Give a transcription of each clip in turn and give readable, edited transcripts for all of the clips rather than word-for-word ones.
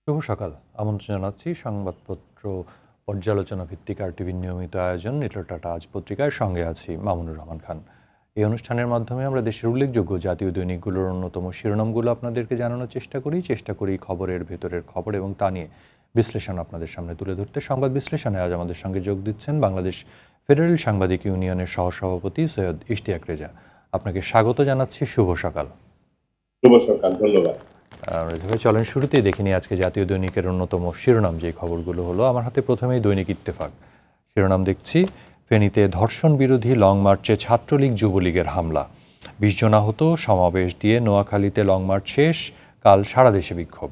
শুভ সকাল। আমন্ত্রণ জানাচ্ছি সংবাদপত্র পর্যালোচনা ভিত্তিক আরটিভির নিয়মিত আয়োজন নিটলটাটা আজ পত্রিকার সঙ্গে আছি মামুনুর রহমান খান। এই অনুষ্ঠানের মাধ্যমে আমরা দেশের উল্লেখযোগ্য জাতীয় দৈনিকগুলোর অন্যতম শিরোনামগুলো আপনাদেরকে জানানোর চেষ্টা করি খবরের ভেতরের খবর এবং তা নিয়ে বিশ্লেষণ আপনাদের সামনে তুলে ধরতে। সংবাদ বিশ্লেষণে আজ আমাদের সঙ্গে যোগ দিচ্ছেন বাংলাদেশ ফেডারেল সাংবাদিক ইউনিয়নের সহসভাপতি সৈয়দ ইশতিয়াক রেজা। আপনাকে স্বাগত জানাচ্ছি। শুভ সকাল। শুভ সকাল, ধন্যবাদ। চলেন শুরুতেই দেখে নিই আজকে জাতীয় দৈনিকের অন্যতম শিরোনাম যে খবরগুলো হলো। আমার হাতে প্রথমেই দৈনিক ইত্তেফাক শিরোনাম দেখছি, ফেনীতে ধর্ষণ বিরোধী লং মার্চে ছাত্রলীগ যুবলীগের হামলা, 20 জন আহত, সমাবেশ দিয়ে নোয়াখালীতে লং মার্চ শেষ, কাল সারা দেশে বিক্ষোভ।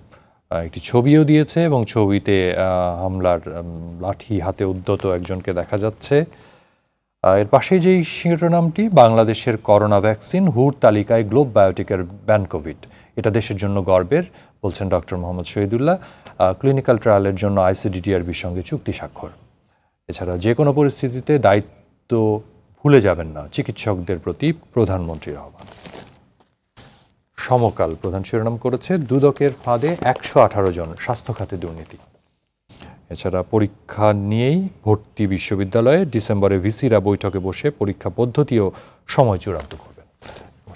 একটি ছবিও দিয়েছে এবং ছবিতে হামলার লাঠি হাতে উদ্যত একজনকে দেখা যাচ্ছে। এর পাশে যেই শিরোনামটি, বাংলাদেশের করোনা ভ্যাকসিন হুর তালিকায় গ্লোব বায়োটেকের ব্যানকোভিড, এটা দেশের জন্য গর্বের বলছেন ডক্টর মোহাম্মদ শহীদুল্লাহ। ক্লিনিক্যাল ট্রায়ালের জন্য আইসিডিডিআরবির সঙ্গে চুক্তি স্বাক্ষর। এছাড়া যে কোনো পরিস্থিতিতে দায়িত্ব ভুলে যাবেন না, চিকিৎসকদের প্রতি প্রধানমন্ত্রীর আহ্বান। সমকাল প্রধান শিরোনাম করেছে, দুদকের ফাঁদে 118 জন, স্বাস্থ্য খাতে দুর্নীতি। এছাড়া পরীক্ষা নিয়েই ভর্তি বিশ্ববিদ্যালয়ে ডিসেম্বরে ভিসিরা বৈঠকে বসে পরীক্ষা পদ্ধতি ও সময় চূড়ান্ত করবেন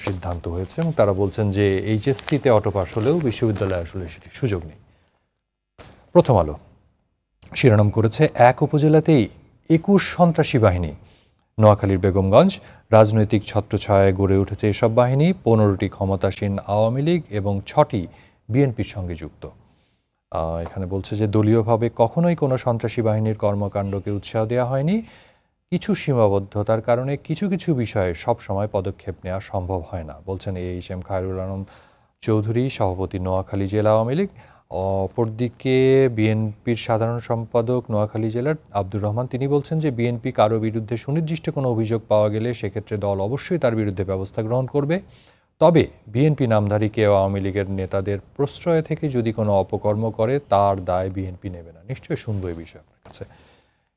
সিদ্ধান্ত হয়েছে এবং তারা বলছেন যে এইচএসসিতে অটোপাস হলেও বিশ্ববিদ্যালয়ে আসলে সেটি সুযোগ নেই। প্রথম আলো শিরোনাম করেছে, এক উপজেলাতেই 21 সন্ত্রাসী বাহিনী। নোয়াখালীর বেগমগঞ্জ, রাজনৈতিক ছত্রছায়ায় গড়ে উঠেছে এসব বাহিনী। 15টি ক্ষমতাসীন আওয়ামী লীগ এবং 6টি বিএনপির সঙ্গে যুক্ত। এখানে বলছে যে দলীয়ভাবে কখনোই কোনো সন্ত্রাসী বাহিনীর কর্মকাণ্ডকে উৎসাহ দেওয়া হয়নি। কিছু সীমাবদ্ধতার কারণে কিছু কিছু বিষয়ে সব সময় পদক্ষেপ নেওয়া সম্ভব হয় না বলছেন এইচএম খায়রুল আলম চৌধুরী, সভাপতি নোয়াখালী জেলা আওয়ামী লীগ। অপরদিকে বিএনপির সাধারণ সম্পাদক নোয়াখালী জেলার আব্দুর রহমান, তিনি বলছেন যে বিএনপি কারো বিরুদ্ধে সুনির্দিষ্ট কোনো অভিযোগ পাওয়া গেলে সেক্ষেত্রে দল অবশ্যই তার বিরুদ্ধে ব্যবস্থা গ্রহণ করবে। তবে বিএনপি নামধারী কেউ আওয়ামী লীগের নেতাদের প্রশ্রয় থেকে যদি কোনো অপকর্ম করে তার দায় বিএনপি নেবে না। নিশ্চয়ই শুনবো এই বিষয়ে আপনার কাছে।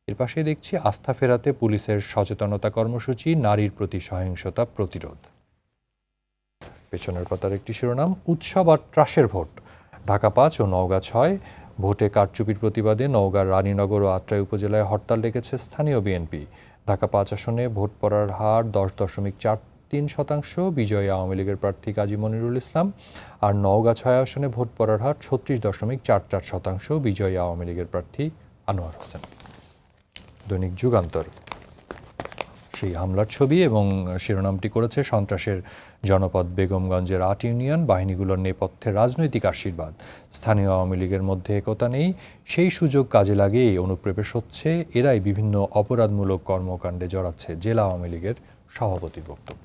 এর পাশে দেখছি, আস্থা ফেরাতে পুলিশের সচেতনতা কর্মসূচি, নারীর প্রতি সহিংসতা প্রতিরোধ। পেছনের পাতার একটি শিরোনাম, উৎসব আর ত্রাসের ভোট, ঢাকা 5 ও নওগাঁ 6 ভোটে কারচুপির প্রতিবাদে নওগাঁর রানীনগর ও আত্রাই উপজেলায় হরতাল ডেকেছে স্থানীয় বিএনপি। ঢাকা 5 আসনে ভোট পড়ার হার 10.43%, বিজয়ী আওয়ামী লীগের প্রার্থী কাজী মনিরুল ইসলাম। আর নওগাঁ 6 আসনে ভোট পড়ার হার 36.44%, বিজয়ী আওয়ামী লীগের প্রার্থী আনোয়ার হোসেন। দৈনিক যুগান্তর সেই হামলার ছবি এবং শিরোনামটি করেছে, সন্ত্রাসের জনপদ বেগমগঞ্জের 8 ইউনিয়ন, বাহিনীগুলোর নেপথ্যে রাজনৈতিক আশীর্বাদ, স্থানীয় আওয়ামী লীগের মধ্যে একতা নেই, সেই সুযোগ কাজে লাগিয়ে অনুপ্রবেশ হচ্ছে, এরাই বিভিন্ন অপরাধমূলক কর্মকাণ্ডে জড়াচ্ছে, জেলা আওয়ামী লীগের সভাপতির বক্তব্য।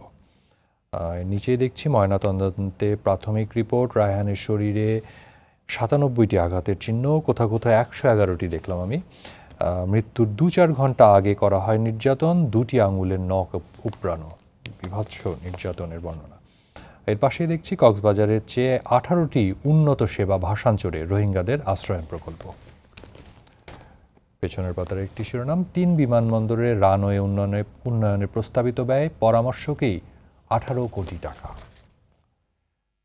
নিচেই দেখছি, ময়নাতদন্তে প্রাথমিক রিপোর্ট, রায়হানের শরীরে 97টি আঘাতের চিহ্ন, কোথাও কোথাও 111টি দেখলাম আমি। মৃত্যুর 2-4 ঘন্টা আগে করা হয় নির্যাতন, 2টি আঙুলের নখ উপড়ানো, বিভৎস নির্যাতনের বর্ণনা। এর পাশেই দেখছি, কক্সবাজারের চেয়ে 18টি উন্নত সেবা ভাসানচরে রোহিঙ্গাদের আশ্রয়ন প্রকল্প। পেছনের পাতার একটি শিরোনাম, 3 বিমানবন্দরের রানওয়ে উন্নয়নের প্রস্তাবিত ব্যয় পরামর্শকেই 18 কোটি টাকা।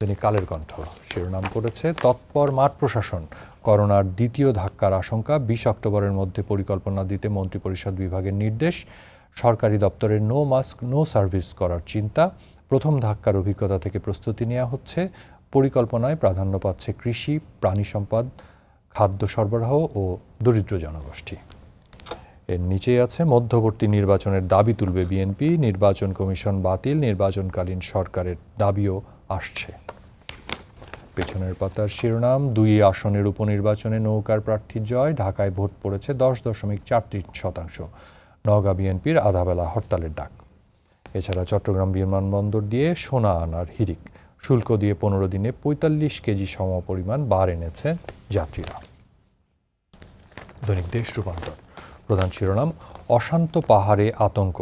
তিনি কালের কণ্ঠ শিরোনাম করেছে, তৎপর মাঠ প্রশাসন, করোনার দ্বিতীয় ধাক্কার আশঙ্কা, 20 অক্টোবরের মধ্যে পরিকল্পনা দিতে মন্ত্রিপরিষদ বিভাগের নির্দেশ, সরকারি দপ্তরের নো মাস্ক নো সার্ভিস করার চিন্তা, প্রথম ধাক্কার অভিজ্ঞতা থেকে প্রস্তুতি নেওয়া হচ্ছে, পরিকল্পনায় প্রাধান্য পাচ্ছে কৃষি, প্রাণী সম্পদ, খাদ্য সরবরাহ ও দরিদ্র জনগোষ্ঠী। এর নিচেই আছে, মধ্যবর্তী নির্বাচনের দাবি তুলবে বিএনপি, নির্বাচন কমিশন বাতিল, নির্বাচনকালীন সরকারের দাবিও আসছে। পেছনের পাতার শিরোনাম, 2 আসনের উপনির্বাচনে নৌকার প্রার্থীর জয়, ঢাকায় ভোট পড়েছে 10.43%, নওগাঁ বিএনপির আধাবেলা হরতালের ডাক। এছাড়া চট্টগ্রাম বিমানবন্দর দিয়ে সোনা আনার হিড়িক, শুল্ক দিয়ে 15 দিনে 45 কেজি সমপরিমাণ বার এনেছে যাত্রীরা। দৈনিক দেশ রূপান্তর প্রধান শিরোনাম, অশান্ত পাহাড়ে আতঙ্ক,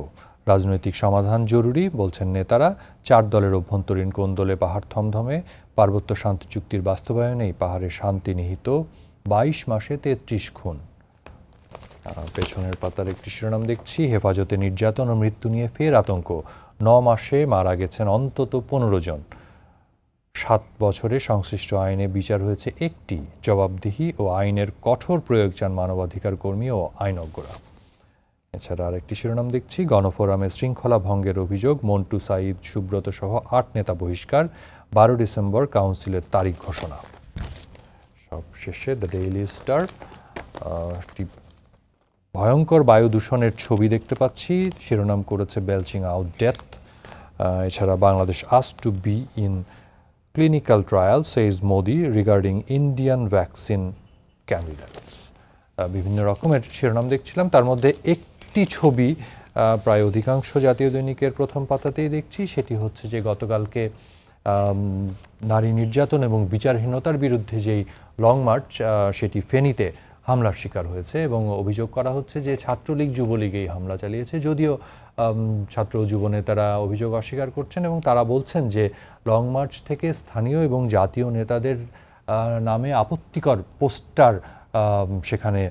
রাজনৈতিক সমাধান জরুরি বলছেন নেতারা, 4 দলের অভ্যন্তরীণ কোন্দলে পাহাড় থমথমে, পার্বত্য শান্তি চুক্তির বাস্তবায়নেই পাহাড়ে শান্তি নিহিত, 22 মাসে 33 খুন। পেছনের পাতার একটি শিরোনাম দেখছি, হেফাজতে নির্যাতন ও মৃত্যু নিয়ে ফের আতঙ্ক, 9 মাসে মারা গেছেন অন্তত 15 জন, 7 বছরে সংশ্লিষ্ট আইনে বিচার হয়েছে একটি, জবাবদিহি ও আইনের কঠোর প্রয়োগ চান মানবাধিকার কর্মী ও আইনজ্ঞরা। এছাড়া আরেকটি শিরোনাম দেখছি, গণফোরামে শৃঙ্খলা ভঙ্গের অভিযোগ, মন্টু সাঈদ, সুব্রত সহ 8 নেতা বহিষ্কার, 12 ডিসেম্বর কাউন্সিলের তারিখ ঘোষণা। সবশেষে দ্য ডেইলি স্টার, ভয়ঙ্কর বায়ু দূষণের ছবি দেখতে পাচ্ছি, শিরোনাম করেছে বেলচিং আউট ডেথ। এছাড়া Bangladesh asked to be in clinical trial says Modi regarding Indian vaccine candidates। বিভিন্ন রকমের শিরোনাম দেখছিলাম, তার মধ্যে একটি ছবি প্রায় অধিকাংশ জাতীয় দৈনিকের প্রথম পাতাতেই দেখছি, সেটি হচ্ছে যে গতকালকে নারী নির্যাতন এবং বিচারহীনতার বিরুদ্ধে যেই লং মার্চ, সেটি ফেনীতে হামলার শিকার হয়েছে এবং অভিযোগ করা হচ্ছে যে ছাত্রলীগ যুবলীগ এই হামলা চালিয়েছে। যদিও ছাত্র যুব নেতারা অভিযোগ অস্বীকার করছেন এবং তারা বলছেন যে লং মার্চ থেকে স্থানীয় এবং জাতীয় নেতাদের নামে আপত্তিকর পোস্টার সেখানে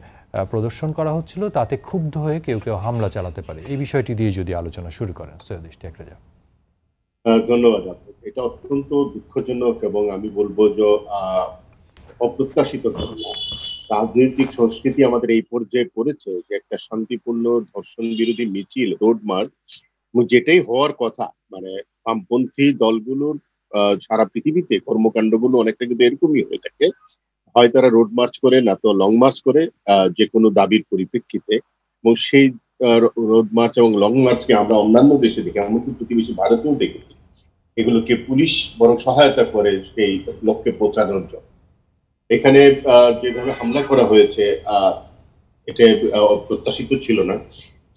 প্রদর্শন করা হচ্ছিল, তাতে ক্ষুব্ধ হয়ে কেউ কেউ হামলা চালাতে পারে। এই বিষয়টি দিয়ে যদি আলোচনা শুরু করেন সৈয়দ ইশতিয়াক রেজা। ধন্যবাদ আপনাকে। এটা অত্যন্ত দুঃখজনক এবং আমি বলবো যে অপ্রত্যাশিত ঘটনা। রাজনৈতিক সংস্কৃতি আমাদের এই পর্যায়ে পড়েছে যে একটা শান্তিপূর্ণ ধর্ষণ বিরোধী মিছিল, রোড মার্চ, যেটাই হওয়ার কথা, মানে বামপন্থী দলগুলোর সারা পৃথিবীতে কর্মকাণ্ডগুলো অনেকটা কিন্তু এরকমই হয়ে থাকে। হয় তারা রোড মার্চ করে, না তো লং মার্চ করে যে কোনো দাবির পরিপ্রেক্ষিতে। এবং সেই রোড মার্চ এবং লং মার্চকে আমরা অন্যান্য দেশে দেখি, এমনকি প্রতিবেশী ভারতেও দেখেছি, এগুলোকে পুলিশ বরং সহায়তা করে সেই লক্ষ্যে পৌঁছানোর জন্য। এখানে যেভাবে হামলা করা হয়েছে, এটা প্রত্যাশিত ছিল না।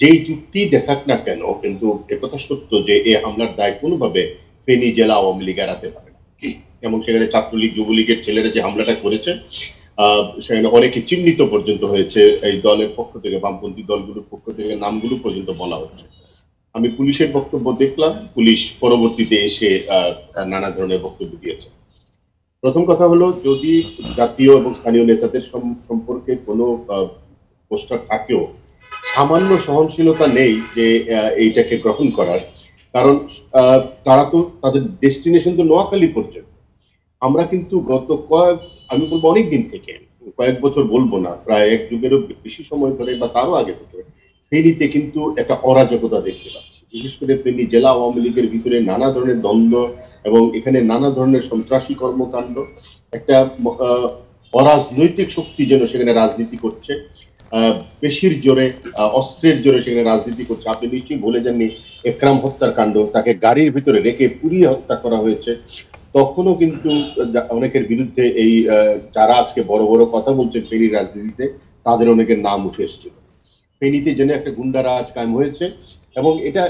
যেই যুক্তি দেখাক না কেন, কিন্তু একথা সত্য যে এই হামলার দায় কোনোভাবে ফেনী জেলা আওয়ামী লীগ এড়াতে পারে না। এবং সেখানে ছাত্রলীগ যুবলীগের ছেলেরা যে হামলাটা করেছে, সেখানে অনেকে চিহ্নিত পর্যন্ত হয়েছে এই দলের পক্ষ থেকে, বামপন্থী দলগুলোর পক্ষ থেকে নামগুলো পর্যন্ত বলা হচ্ছে। আমি পুলিশের বক্তব্য দেখলাম, পুলিশ পরবর্তীতে এসে নানা ধরনের বক্তব্য দিয়েছে। প্রথম কথা হলো, যদি জাতীয় এবং স্থানীয় নেতাদের সম্পর্কে কোনো পোস্টার থাকেও, সামান্য সহনশীলতা নেই যে এইটাকে গ্রহণ করার। কারণ তারা তো তাদের ডেস্টিনেশন তো নোয়াখালী পর্যন্ত। আমরা কিন্তু গত আমি বলবো অনেকদিন থেকে, কয়েক বছর বলবো না, প্রায় এক যুগেরও বেশি সময় ধরে বা তারও আগে থেকে ফেনীতে কিন্তু একটা অরাজকতা দেখতে পাচ্ছি। বিশেষ করে ফেনী জেলা আওয়ামী লীগের ভিতরে নানা ধরনের দ্বন্দ্ব এবং এখানে নানা ধরনের সন্ত্রাসী কর্মকাণ্ড, একটা অরাজনৈতিক শক্তি যেন সেখানে রাজনীতি করছে, পেশির জোরে, অস্ত্রের জোরে সেখানে রাজনীতি করছে। আপনি নিশ্চয়ই ভুলে যাননি একরাম হত্যার কাণ্ড, তাকে গাড়ির ভিতরে রেখে পুড়িয়ে হত্যা করা হয়েছে। তখনও কিন্তু অনেকের বিরুদ্ধে এই যারা আজকে বড় বড় কথা বলছেন ফেনীর রাজনীতিতে, তাদের অনেকের নাম উঠে এসেছিল। ফেনীতে যেন একটা গুন্ডারাজ কায়েম হয়েছে এবং এটা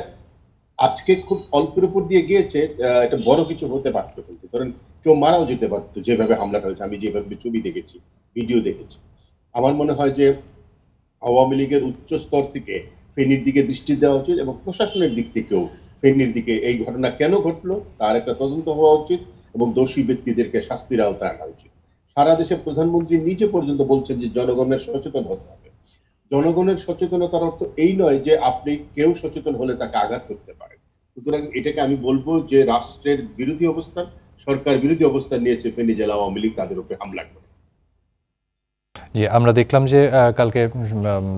আজকে খুব অল্পের উপর দিয়ে গিয়েছে। এটা বড় কিছু হতে পারতো, কিন্তু ধরেন কেউ মারাও যেতে পারতো যেভাবে হামলাটা হয়েছে। আমি যেভাবে ছবি দেখেছি, ভিডিও দেখেছি, আমার মনে হয় যে আওয়ামী লীগের উচ্চ স্তর থেকে ফেনীর দিকে দৃষ্টি দেওয়া উচিত এবং প্রশাসনের দিক থেকেও ফেনীর দিকে এই ঘটনা কেন ঘটলো তার একটা তদন্ত হওয়া উচিত এবং দোষী ব্যক্তিদেরকে শাস্তির আওতায় আনা উচিত। সারা দেশে প্রধানমন্ত্রী নিজে পর্যন্ত বলছেন যে জনগণের সচেতন হতে হবে। জনগণের সচেতনতার অর্থ এই নয় যে আপনি কেউ সচেতন হলে তাকে আঘাত করতে পারেন। সুতরাং এটাকে আমি বলবো যে রাষ্ট্রের বিরোধী অবস্থান, সরকার বিরোধী অবস্থান নিয়েছে ফেনী জেলা আওয়ামী লীগ, তাদের উপরে হামলা করে। জি, আমরা দেখলাম যে কালকে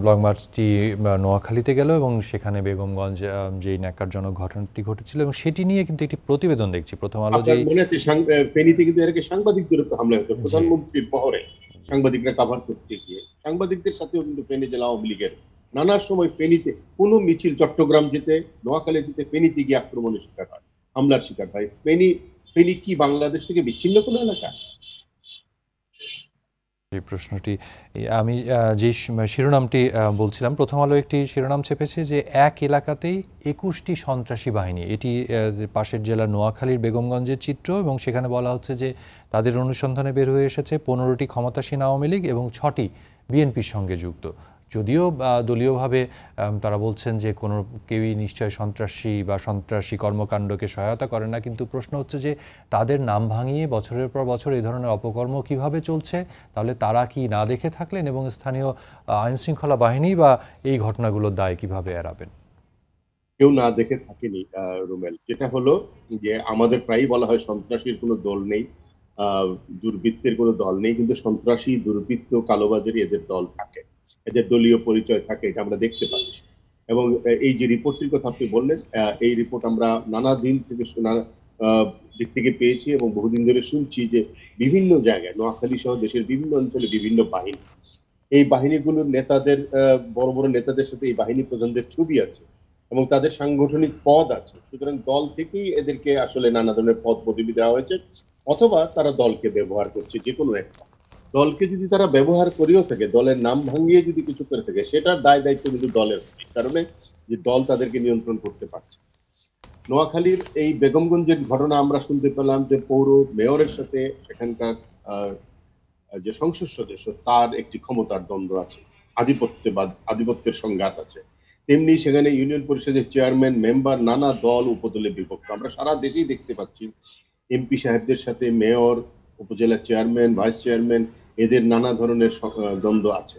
লং মার্চটি নোয়াখালীতে গেল এবং সেখানে বেগমগঞ্জ যেই ন্যাক্কারজনক ঘটনাটি ঘটেছিল এবং সেটি নিয়ে কিন্তু একটি প্রতিবেদন দেখছি প্রথম আলো। যে মনে আছে ফেনীতে কিন্তু এর আগে সাংবাদিকদের উপর হামলা হয়েছে, প্রধানমন্ত্রীর পরে সাংবাদিকরা কভার করতে গিয়ে সাংবাদিকদের সাথেও কিন্তু ফেনী জেলা আওয়ামী লীগের নানা সময় ফেনীতে কোনো মিছিল চট্টগ্রাম যেতে, নোয়াখালী যেতে, ফেনীতে গিয়ে আক্রমণের শিকার হয়, হামলার শিকার হয়। ফেনী কি বাংলাদেশ থেকে বিচ্ছিন্ন কোনো এলাকা? এই প্রশ্নটি আমি যে শিরোনামটি বলছিলাম, প্রথম আলো একটি শিরোনাম চেপেছে যে এক এলাকাতেই 21টি সন্ত্রাসী বাহিনী। এটি পাশের জেলা নোয়াখালীর বেগমগঞ্জের চিত্র এবং সেখানে বলা হচ্ছে যে তাদের অনুসন্ধানে বের হয়ে এসেছে 15টি ক্ষমতাসীন আওয়ামী লীগ এবং 6টি বিএনপির সঙ্গে যুক্ত। যদিও দলীয়ভাবে তারা বলছেন যে কোনো কেউই নিশ্চয় সন্ত্রাসী বা সন্ত্রাসী কর্মকাণ্ডকে সহায়তা করে না, কিন্তু প্রশ্ন হচ্ছে যে তাদের নাম ভাঙিয়ে বছরের পর বছর এই ধরনের অপকর্ম কিভাবে চলছে, তাহলে তারা কি না দেখে থাকলেন এবং স্থানীয় আইনশৃঙ্খলা বাহিনী বা এই ঘটনাগুলোর দায় কিভাবে এড়াবেন? কেউ না দেখে থাকেনি রুমেল, যেটা হলো যে আমাদের প্রায়ই বলা হয় সন্ত্রাসীর কোনো দল নেই, দুর্বৃত্তের কোনো দল নেই, কিন্তু সন্ত্রাসী, দুর্বৃত্ত, কালোবাজারি এদের দল থাকে, এদের দলীয় পরিচয় থাকে, এটা আমরা দেখতে পাচ্ছি। এবং এই যে রিপোর্টটির কথা আপনি বললেন, এই রিপোর্ট আমরা নানা দিন থেকে দিক থেকে পেয়েছি এবং বহুদিন ধরে শুনছি যে বিভিন্ন জায়গায়, নোয়াখালী সহ দেশের বিভিন্ন অঞ্চলে বিভিন্ন বাহিনী, এই বাহিনীগুলোর নেতাদের, বড় বড় নেতাদের সাথে এই বাহিনী প্রধানদের ছবি আছে এবং তাদের সাংগঠনিক পদ আছে। সুতরাং দল থেকেই এদেরকে আসলে নানা ধরনের পদ পদবি দেওয়া হয়েছে, অথবা তারা দলকে ব্যবহার করছে, যে কোনো একটা দলকে যদি তারা ব্যবহার করেও থাকে, দলের নাম ভাঙিয়ে যদি কিছু করে থাকে, সেটার দায় দায়িত্ব কিন্তু দলের, এই কারণে যে দল তাদেরকে নিয়ন্ত্রণ করতে পারছে। নোয়াখালীর এই বেগমগঞ্জের ঘটনা আমরা শুনতে পেলাম যে পৌর মেয়রের সাথে সেখানকার আহ, যে সংসদ সদস্য, তার একটি ক্ষমতার দ্বন্দ্ব আছে, আধিপত্যের সংঘাত আছে। তেমনি সেখানে ইউনিয়ন পরিষদের চেয়ারম্যান, মেম্বার, নানা দল উপদলে বিভক্ত। আমরা সারা দেশেই দেখতে পাচ্ছি এমপি সাহেবদের সাথে মেয়র, উপজেলা চেয়ারম্যান, ভাইস চেয়ারম্যান, এদের নানা ধরনের দ্বন্দ্ব আছে।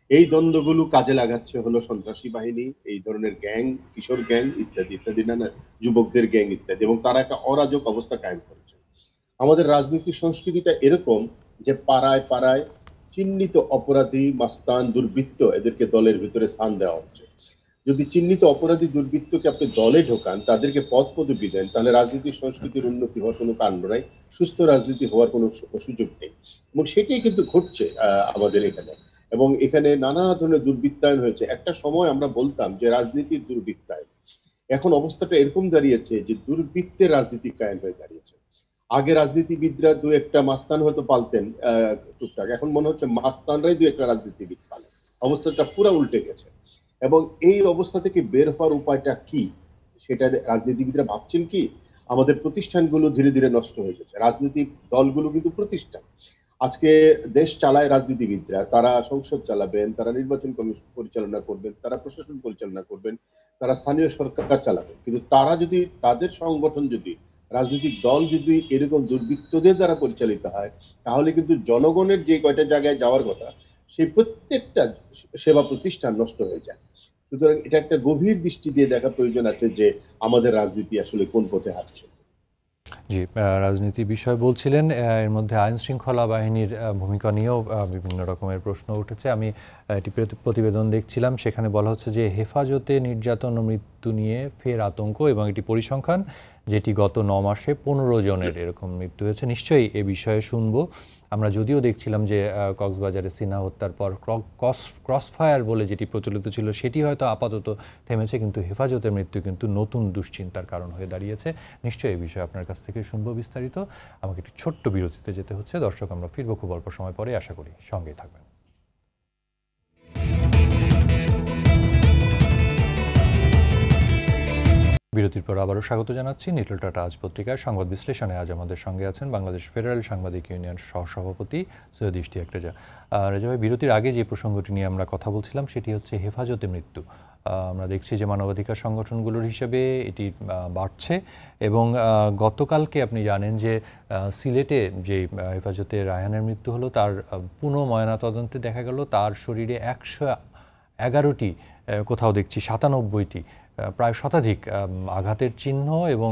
এই দ্বন্দ্বগুলো কাজে লাগাচ্ছে হলো সন্ত্রাসী বাহিনী, এই ধরনের গ্যাং, কিশোর গ্যাং ইত্যাদি ইত্যাদি, নানা যুবকদের গ্যাং ইত্যাদি, এবং তারা একটা অরাজক অবস্থা কায়েম করেছে। আমাদের রাজনৈতিক সংস্কৃতিটা এরকম যে পাড়ায় পাড়ায় চিহ্নিত অপরাধী, মাস্তান, দুর্বৃত্ত, এদেরকে দলের ভিতরে স্থান দেওয়া হচ্ছে। যদি চিহ্নিত অপরাধী, দুর্বৃত্তকে আপনি দলে ঢোকান, তাদেরকে পদ পদবি দেন, তাহলে রাজনীতির সংস্কৃতির উন্নতি হওয়ার কোনো কারণ নাই, সুস্থ রাজনীতি হওয়ার কোনো সুযোগ নেই। এবং সেটাই কিন্তু ঘটছে আমাদের এখানে। এবং এখানে নানা ধরনের দুর্বৃত্তায়ন হয়েছে। একটা সময় আমরা বলতাম যে রাজনীতির দুর্বৃত্তায়ন, এখন অবস্থাটা এরকম দাঁড়িয়েছে যে দুর্বৃত্তের রাজনীতি কায়েম হয়ে দাঁড়িয়েছে। আগে রাজনীতিবিদরা দু একটা মাস্তান হয়তো পালতেন টুকটাক, এখন মনে হচ্ছে মাস্তানরাই দু একটা রাজনীতিবিদ পালে। অবস্থাটা পুরো উল্টে গেছে। এবং এই অবস্থা থেকে বের হওয়ার উপায়টা কি, সেটা রাজনীতিবিদরা ভাবছেন কি? আমাদের প্রতিষ্ঠানগুলো ধীরে ধীরে নষ্ট হয়ে যাচ্ছে। রাজনৈতিক দলগুলো কিন্তু প্রতিষ্ঠান। আজকে দেশ চালায় রাজনীতিবিদরা, তারা সংসদ চালাবেন, তারা নির্বাচন কমিশন পরিচালনা করবেন, তারা প্রশাসন পরিচালনা করবেন, তারা স্থানীয় সরকার চালাবেন। কিন্তু তারা যদি, তাদের সংগঠন যদি, রাজনৈতিক দল যদি এরকম দুর্বৃত্তদের দ্বারা পরিচালিত হয়, তাহলে কিন্তু জনগণের যে কয়টা জায়গায় যাওয়ার কথা, সেই প্রত্যেকটা সেবা প্রতিষ্ঠান নষ্ট হয়ে যায়। সুতরাং এটা একটা গভীর দৃষ্টি দিয়ে দেখা প্রয়োজন আছে যে আমাদের রাজনীতি আসলে কোন পথে হাঁটছে। জি, রাজনীতি বিষয় বলছিলেন, এর মধ্যে আইন শৃঙ্খলা বাহিনীর ভূমিকা নিয়েও বিভিন্ন রকমের প্রশ্ন উঠেছে। আমি একটি প্রতিবেদন দেখছিলাম, সেখানে বলা হচ্ছে যে হেফাজতে নির্যাতন ও মৃত্যু নিয়ে ফের আতঙ্ক, এবং এটি পরিসংখ্যান যেটি গত ৯ মাসে ১৫ জনের এরকম মৃত্যু হয়েছে। নিশ্চয়ই এ বিষয়ে শুনবো আমরা। যদিও দেখছিলাম যে কক্সবাজারে সিনহা হত্যার পর ক্রসফায়ার বলে যেটি প্রচলিত ছিল সেটি হয়তো আপাতত থেমেছে, কিন্তু হেফাজতের মৃত্যু কিন্তু নতুন দুশ্চিন্তার কারণ হয়ে দাঁড়িয়েছে। নিশ্চয়ই এই বিষয়ে আপনার কাছ থেকে শুনবো বিস্তারিত। আমাকে একটি ছোট্ট বিরতিতে যেতে হচ্ছে। দর্শক, আমরা ফিরবো খুব অল্প সময় পরে, আশা করি সঙ্গেই থাকবেন। বিরতির পর আবারও স্বাগত জানাচ্ছি লিটল টাটা আজ পত্রিকার সংবাদ বিশ্লেষণে। আজ আমাদের সঙ্গে আছেন বাংলাদেশ ফেডারেল সাংবাদিক ইউনিয়ন সহসভাপতি সৈয়দ ইশতিয়াক রেজা। রেজা ভাই, বিরতির আগে যে প্রসঙ্গটি নিয়ে আমরা কথা বলছিলাম সেটি হচ্ছে হেফাজতে মৃত্যু। আমরা দেখছি যে মানবাধিকার সংগঠনগুলোর হিসেবে এটি বাড়ছে, এবং গতকালকে আপনি জানেন যে সিলেটে যে হেফাজতে রায়হানের মৃত্যু হলো, তার পুনঃ ময়নাতদন্তে দেখা গেল তার শরীরে ১১১টি, কোথাও দেখছি ৯৭টি, প্রায় শতাধিক আঘাতের চিহ্ন, এবং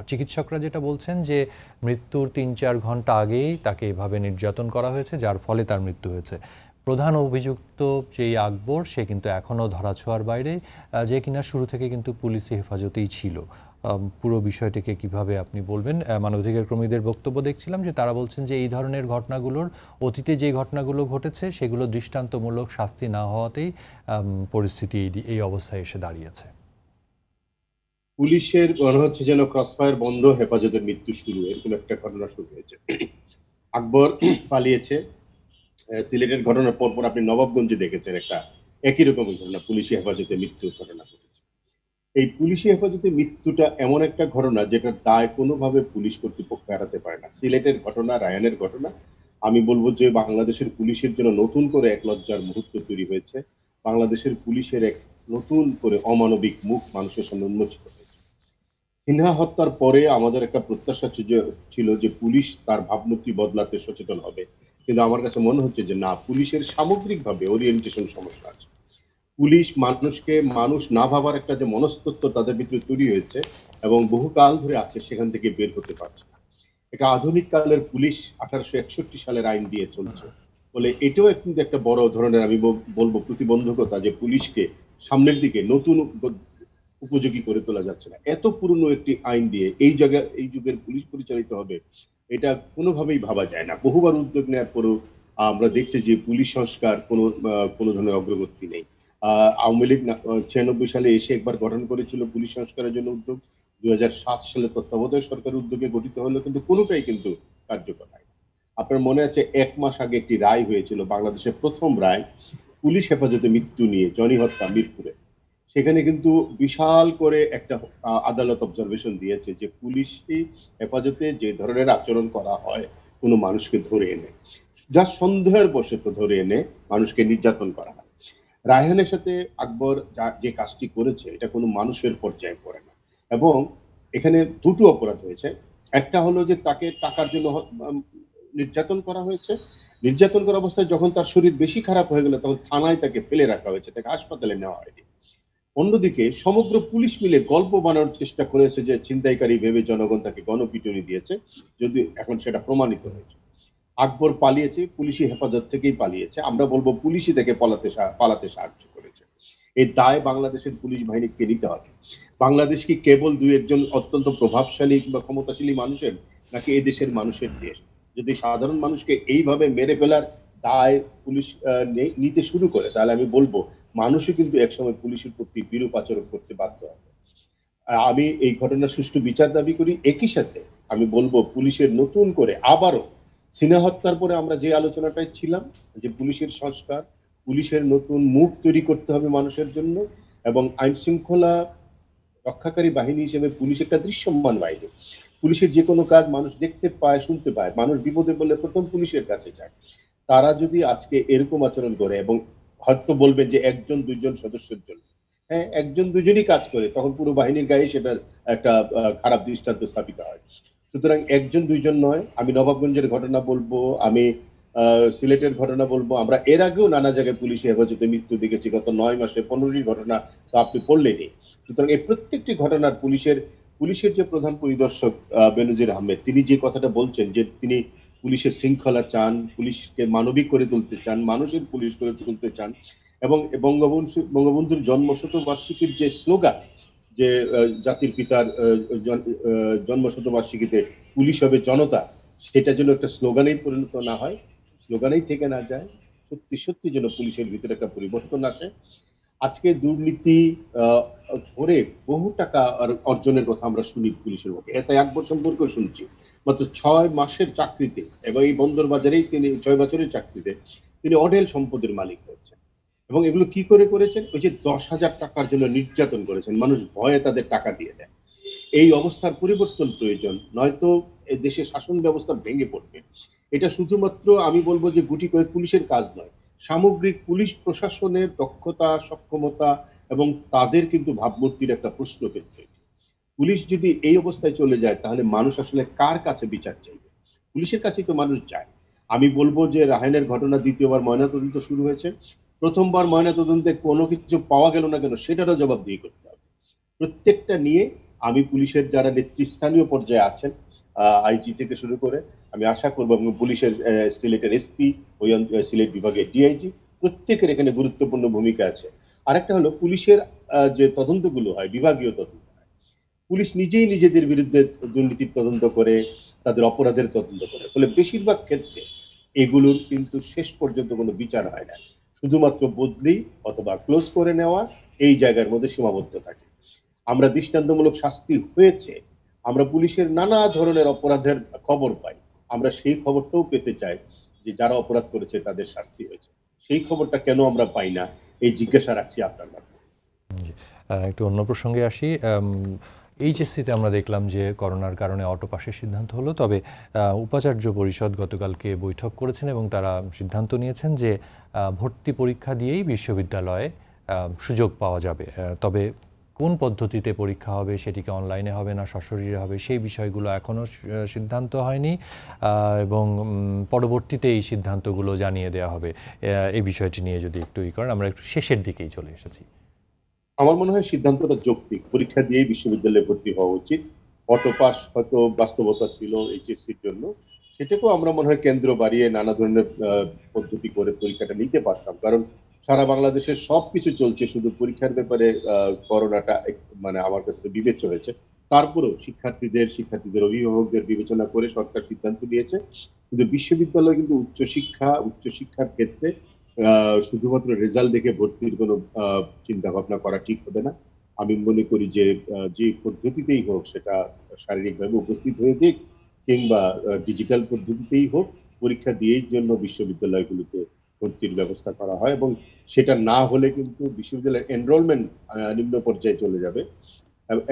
চিকিৎসকরা যেটা বলছেন যে মৃত্যুর ৩-৪ ঘন্টা আগেই তাকে এভাবে নির্যাতন করা হয়েছে, যার ফলে তার মৃত্যু হয়েছে। প্রধান অভিযুক্ত যেই আকবর, সে কিন্তু এখনও ধরাছোঁয়ার বাইরে, যে কিনা শুরু থেকে কিন্তু পুলিশি হেফাজতেই ছিল। পুরো বিষয়টিকে কিভাবে আপনি বলবেন? মানবাধিকার কর্মীদের বক্তব্য দেখছিলাম যে তারা বলছেন যে এই ধরনের ঘটনাগুলোর, অতীতে যে ঘটনাগুলো ঘটেছে সেগুলো দৃষ্টান্তমূলক শাস্তি না হওয়াতেই পরিস্থিতি এই অবস্থায় এসে দাঁড়িয়েছে। পুলিশের মনে হচ্ছে যেন ক্রসফায়ার বন্ধ, হেফাজতের মৃত্যু শুরু, এরকম একটা ঘটনা শুরু হয়েছে। আকবর পালিয়েছে। সিলেটের ঘটনার পরপর আপনি নবাবগঞ্জে দেখেছেন একটা একই রকমের ঘটনা, পুলিশি হেফাজতে মৃত্যুর ঘটনা ঘটেছে। এই পুলিশি হেফাজতে মৃত্যুটা এমন একটা ঘটনা যেটার দায় কোনোভাবে পুলিশ কর্তৃপক্ষ এড়াতে পারে না। সিলেটের ঘটনা, রায়ানের ঘটনা, আমি বলবো যে বাংলাদেশের পুলিশের জন্য নতুন করে এক লজ্জার মুহূর্ত তৈরি হয়েছে। বাংলাদেশের পুলিশের এক নতুন করে অমানবিক মুখ মানুষের সামনে উন্মোচিত হয়েছে। সিনহা হত্যার পরে আমাদের একটা প্রত্যাশা ছিল যে পুলিশ তার ভাবমূর্তি বদলাতে সচেতন হবে, কিন্তু আমার কাছে মনে হচ্ছে যে না, পুলিশের সামগ্রিকভাবে ওরিয়েন্টেশন সমস্যা আছে। পুলিশ মানুষকে মানুষ না ভাবার একটা যে মনস্তত্ত্ব তাদের ভিতরে তৈরি হয়েছে এবং বহুকাল ধরে আছে, সেখান থেকে বের হতে পারছে না। এটা আধুনিক কালের পুলিশ 1861 সালের আইন দিয়ে চলছে বলে এটাও কিন্তু একটা বড় ধরনের আমি বলবো প্রতিবন্ধকতা, যে পুলিশকে সামনের দিকে নতুন উপযোগী করে তোলা যাচ্ছে না। এত পুরনো একটি আইন দিয়ে এই যুগের পুলিশ পরিচালিত হবে, এটা কোনোভাবেই ভাবা যায় না। বহুবার উদ্যোগ নেওয়ার পরেও আমরা দেখছি যে পুলিশ সংস্কার কোনো ধরনের অগ্রগতি নেই। আওয়ামী লীগ 96 সালে এসে একবার গঠন করেছিল পুলিশ সংস্কারের জন্য উদ্যোগ। 2007 সালে তত্ত্বাবধায়ক সরকারের উদ্যোগে গঠিত হলো, কিন্তু কোনোটাই কিন্তু কার্যকর হয় না। আপনার মনে আছে 1 মাস আগে একটি রায় হয়েছিল, বাংলাদেশের প্রথম রায় পুলিশ হেফাজতে মৃত্যু নিয়ে, জনি হত্যা মিরপুরে। সেখানে কিন্তু বিশাল করে একটা আদালত অবজারভেশন দিয়েছে যে পুলিশি হেফাজতে যে ধরনের আচরণ করা হয় কোনো মানুষকে ধরে এনে, যা সন্দেহের বশত ধরে এনে মানুষকে নির্যাতন করা হয়। রায়হানের সাথে আকবর যে কাজটি করেছে এটা কোনো মানুষের পর্যায়ে পড়ে না। এবং এখানে দুটো অপরাধ হয়েছে। একটা হলো যে তাকে টাকার জন্য নির্যাতন করা হয়েছে। নির্যাতন করা অবস্থায় যখন তার শরীর বেশি খারাপ হয়ে গেল তখন থানায় তাকে ফেলে রাখা হয়েছে, তাকে হাসপাতালে নেওয়া হয়নি। অন্যদিকে সমগ্র পুলিশ মিলে গল্প বানানোর চেষ্টা করেছে যে ছিনতাইকারী ভেবে জনগণ তাকে গণপিটুনি দিয়েছে, যদি এখন সেটা প্রমাণিত হয়েছে। আকবর পালিয়েছে, পুলিশি হেফাজত থেকেই পালিয়েছে। আমরা বলবো পুলিশই তাকে পালাতে সাহায্য করেছে। এই দায় বাংলাদেশের পুলিশ বাহিনীকে নিতে হবে। বাংলাদেশ কি কেবল দুই একজন অত্যন্ত প্রভাবশালী কিংবা ক্ষমতাশালী মানুষের, নাকি এই দেশের মানুষের দেশ? যদি সাধারণ মানুষকে এইভাবে মেরে ফেলার দায় পুলিশ নিতে শুরু করে, তাহলে আমি বলবো মানুষও কিন্তু একসময় পুলিশের প্রতি বিরূপ আচরণ করতে বাধ্য হবে। আমি এই ঘটনার সুষ্ঠু বিচার দাবি করি। একই সাথে আমি বলবো পুলিশের নতুন করে আবারও সিনা হত্যার পরে আমরা যে আলোচনাটাই ছিলাম, যে পুলিশের সংস্কার, পুলিশের নতুন মুখ তৈরি করতে হবে মানুষের জন্য, এবং আইন শৃঙ্খলা রক্ষাকারী বাহিনী হিসেবে পুলিশ একটা দৃশ্যমান বাহিনী। পুলিশের যে কোনো কাজ মানুষ দেখতে পায়, শুনতে পায়। মানুষ বিপদে পড়লে প্রথম পুলিশের কাছে যায়। তারা যদি আজকে এরকম আচরণ করে, এবং হয়তো বলবেন যে একজন দুইজন সদস্যের জন্য, হ্যাঁ, একজন দুজনই কাজ করে, তখন পুরো বাহিনীর গায়ে সেটার একটা খারাপ দৃষ্টান্ত স্থাপিত হয়। সুতরাং একজন দুইজন নয়, আমি নবাবগঞ্জের ঘটনা বলবো, আমি সিলেটের ঘটনা বলবো। আমরা এর আগেও নানা জায়গায় পুলিশি হেফাজতে মৃত্যু দেখেছি, গত 9 মাসে 15টি ঘটনা তো আপনি পড়লেনই। সুতরাং এই প্রত্যেকটি ঘটনার পুলিশের যে প্রধান পরিদর্শক বেনজির আহমেদ, তিনি যে কথাটা বলছেন যে তিনি পুলিশের শৃঙ্খলা চান, পুলিশকে মানবিক করে তুলতে চান, মানুষের পুলিশ করে তুলতে চান, এবং বঙ্গবন্ধুর জন্মশতবার্ষিকীর যে স্লোগান, যে জাতির পিতার জন্মশতবার্ষিকীতে পুলিশ হবে জনতা, সেটা যেন একটা স্লোগানেই পরিণত না হয়, স্লোগানেই থেকে না যায়, সত্যি সত্যি যেন পুলিশের ভিতরে একটা পরিবর্তন আসে। আজকে দুর্নীতি করে বহু টাকা অর্জনের কথা আমরা শুনি পুলিশের মুখে। এসআই আকবর সম্পর্কে শুনছি, মাত্র 6 মাসের চাকরিতে, এবং এই বন্দর বাজারেই তিনি 6 বছরের চাকরিতে তিনি অঢেল সম্পদের মালিক হয়েছেন। এবং এগুলো কি করে করেছেন? ওই যে 10,000 টাকার জন্য নির্যাতন করেছেন, মানুষ ভয়ে তাদের টাকা দিয়ে দেয়। এই অবস্থার পরিবর্তন প্রয়োজন, নয়তো এই দেশের শাসন ব্যবস্থা ভেঙে পড়বে। এটা শুধুমাত্র আমি বলবো যে গুটি কয়েক পুলিশের কাজ নয়, সামগ্রিক পুলিশ প্রশাসনের দক্ষতা, সক্ষমতা এবং তাদের কিন্তু ভাবমূর্তির একটা প্রশ্ন ক্ষেত্র। পুলিশ যদি এই অবস্থায় চলে যায়, তাহলে মানুষ আসলে কার কাছে বিচার চাইবে? পুলিশের কাছেই তো মানুষ যায়। আমি বলবো যে রায়হানের ঘটনা দ্বিতীয়বার ময়নাতদন্ত শুরু হয়েছে। প্রথমবার ময়নাতদন্তে কোনো কিছু পাওয়া গেল না কেন, সেটারও জবাবদিহি করতে হবে। প্রত্যেকটা নিয়ে আমি পুলিশের যারা নেতৃস্থানীয় পর্যায়ে আছেন, আইজি থেকে শুরু করে, আমি আশা করবো, এবং পুলিশের সিলেটের এসপি, ওই সিলেট বিভাগের ডিআইজি, প্রত্যেকের এখানে গুরুত্বপূর্ণ ভূমিকা আছে। আরেকটা হলো পুলিশের যে তদন্তগুলো হয়, বিভাগীয় তদন্ত, পুলিশ নিজেই নিজেদের বিরুদ্ধে দুর্নীতির তদন্ত করে, তাদের অপরাধের তদন্ত করে, ফলে বেশিরভাগ ক্ষেত্রে এগুলোর কিন্তু শেষ পর্যন্ত কোনো বিচার হয় না, শুধুমাত্র বদলি অথবা ক্লোজ করে নেওয়া, এই জায়গার মধ্যে সীমাবদ্ধ থাকে। আমরা দৃষ্টান্তমূলক শাস্তি হয়েছে, আমরা পুলিশের নানা ধরনের অপরাধের খবর পাই, আমরা সেই খবরটাও পেতে চাই যে যারা অপরাধ করেছে তাদের শাস্তি হয়েছে। সেই খবরটা কেন আমরা পাই না, এই জিজ্ঞাসা রাখছি আপনার মাধ্যমে। একটু অন্য প্রসঙ্গে আসি। এইচএসসিতে আমরা দেখলাম যে করোনার কারণে অটো পাসের সিদ্ধান্ত হলো, তবে উপাচার্য পরিষদ গতকালকে বৈঠক করেছেন এবং তারা সিদ্ধান্ত নিয়েছেন যে ভর্তি পরীক্ষা দিয়েই বিশ্ববিদ্যালয়ে সুযোগ পাওয়া যাবে। তবে কোন পদ্ধতিতে পরীক্ষা হবে, সেটি কি অনলাইনে হবে না সশরীরে হবে, সেই বিষয়গুলো এখনও সিদ্ধান্ত হয়নি এবং পরবর্তীতে এই সিদ্ধান্তগুলো জানিয়ে দেওয়া হবে। এই বিষয়টি নিয়ে যদি একটু করেন, আমরা একটু শেষের দিকেই চলে এসেছি। আমার মনে হয় সিদ্ধান্তটা যৌক্তিক, পরীক্ষা দিয়েই বিশ্ববিদ্যালয়ে ভর্তি হওয়া উচিত। অটোপাস হয়তো বাস্তবতা ছিল এইচএসসির জন্য, সেটাকেও আমরা মনে হয় কেন্দ্র বাড়িয়ে নানা ধরনের পদ্ধতি করে পরীক্ষাটা নিতে পারতাম, কারণ সারা বাংলাদেশের সবকিছু চলছে, শুধু পরীক্ষার ব্যাপারে করোনাটা মানে আমার কাছে বিবেচ্য হয়েছে। তারপরেও শিক্ষার্থীদের অভিভাবকদের বিবেচনা করে সরকার সিদ্ধান্ত নিয়েছে। কিন্তু বিশ্ববিদ্যালয় কিন্তু উচ্চশিক্ষার ক্ষেত্রে শুধুমাত্র রেজাল্ট দেখে ভর্তির কোনো চিন্তা ভাবনা করা ঠিক হবে না। আমি মনে করি যে যে পদ্ধতিতেই হোক, সেটা শারীরিকভাবে উপস্থিত হয়ে দিক কিংবা ডিজিটাল পদ্ধতিতেই হোক, পরীক্ষা দিয়েই জন্য বিশ্ববিদ্যালয়গুলোতে ভর্তির ব্যবস্থা করা হয়, এবং সেটা না হলে কিন্তু বিশ্ববিদ্যালয়ের এনরোলমেন্ট নিম্ন পর্যায়ে চলে যাবে।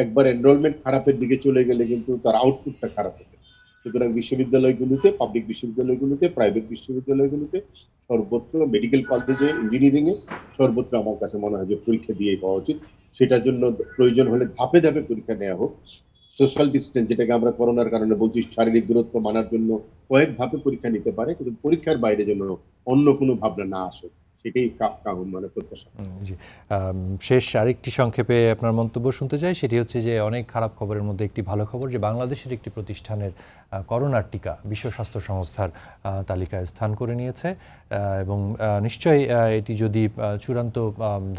একবার এনরোলমেন্ট খারাপের দিকে চলে গেলে কিন্তু তার আউটপুটটা খারাপ হবে। সুতরাং বিশ্ববিদ্যালয়গুলোতে, পাবলিক বিশ্ববিদ্যালয়গুলোতে, প্রাইভেট বিশ্ববিদ্যালয়গুলোতে, সর্বত্র মেডিকেল কলেজে, ইঞ্জিনিয়ারিং এ সর্বত্র আমার কাছে মনে হয় যে পরীক্ষা দিয়েই হওয়া উচিত। সেটার জন্য প্রয়োজন হলে ধাপে ধাপে পরীক্ষা নেওয়া হোক। সোশ্যাল ডিস্টেন্স, যেটাকে আমরা করোনার কারণে বলছি, শারীরিক দূরত্ব মানার জন্য কয়েক ধাপে পরীক্ষা নিতে পারে, কিন্তু পরীক্ষার বাইরে যেন অন্য কোনো ভাবনা না আসে, সেটাই মানে প্রত্যাশা। জি। শেষ আরেকটি সংক্ষেপে আপনার মন্তব্য শুনতে চাই, সেটি হচ্ছে যে অনেক খারাপ খবরের মধ্যে একটি ভালো খবর, যে বাংলাদেশের একটি প্রতিষ্ঠানের করোনার টিকা বিশ্ব স্বাস্থ্য সংস্থার তালিকায় স্থান করে নিয়েছে এবং নিশ্চয়ই এটি যদি চূড়ান্ত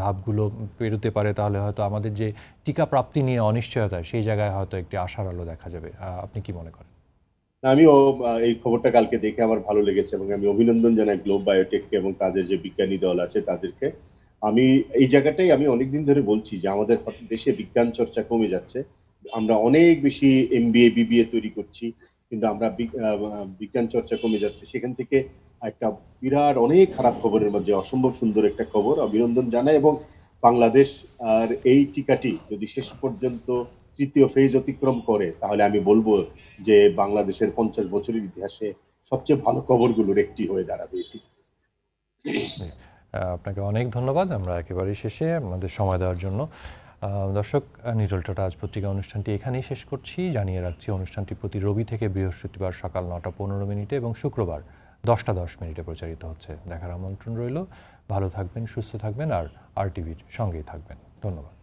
ধাপগুলো পেরোতে পারে, তাহলে হয়তো আমাদের যে টিকা প্রাপ্তি নিয়ে অনিশ্চয়তা, সেই জায়গায় হয়তো একটি আশার আলো দেখা যাবে। আপনি কি মনে করেন? আমিও এই খবরটা কালকে দেখে আমার ভালো লেগেছে, এবং আমি অভিনন্দন জানাই গ্লোব বায়োটেককে এবং তাদের যে বিজ্ঞানী দল আছে তাদেরকে। আমি এই জায়গাটাই আমি অনেকদিন ধরে বলছি যে আমাদের দেশে বিজ্ঞান চর্চা কমে যাচ্ছে। আমরা অনেক বেশি এমবিএ বিবিএ তৈরি করছি, কিন্তু আমরা বিজ্ঞান চর্চা কমে যাচ্ছে। সেখান থেকে একটা বিরাট অনেক খারাপ খবরের মধ্যে অসম্ভব সুন্দর একটা খবর, অভিনন্দন জানাই। এবং বাংলাদেশ আর এই টিকাটি যদি শেষ পর্যন্ত তৃতীয় ফেজ অতিক্রম করে, তাহলে আমি বলবো যে বাংলাদেশের 50 বছরের ইতিহাসে সবচেয়ে ভালো খবরগুলোর একটি হয়ে দাঁড়াবে এটি। আপনাকে অনেক ধন্যবাদ। আমরা একেবারেই শেষে, আমাদের সময় দেওয়ার জন্য। দর্শক, নিটল টক আজ পত্রিকা অনুষ্ঠানটি এখানেই শেষ করছি। জানিয়ে রাখছি, অনুষ্ঠানটি প্রতি রবি থেকে বৃহস্পতিবার সকাল 9:15 এবং শুক্রবার 10:10 প্রচারিত হচ্ছে। দেখার আমন্ত্রণ রইল। ভালো থাকবেন, সুস্থ থাকবেন, আর টিভির সঙ্গেই থাকবেন। ধন্যবাদ।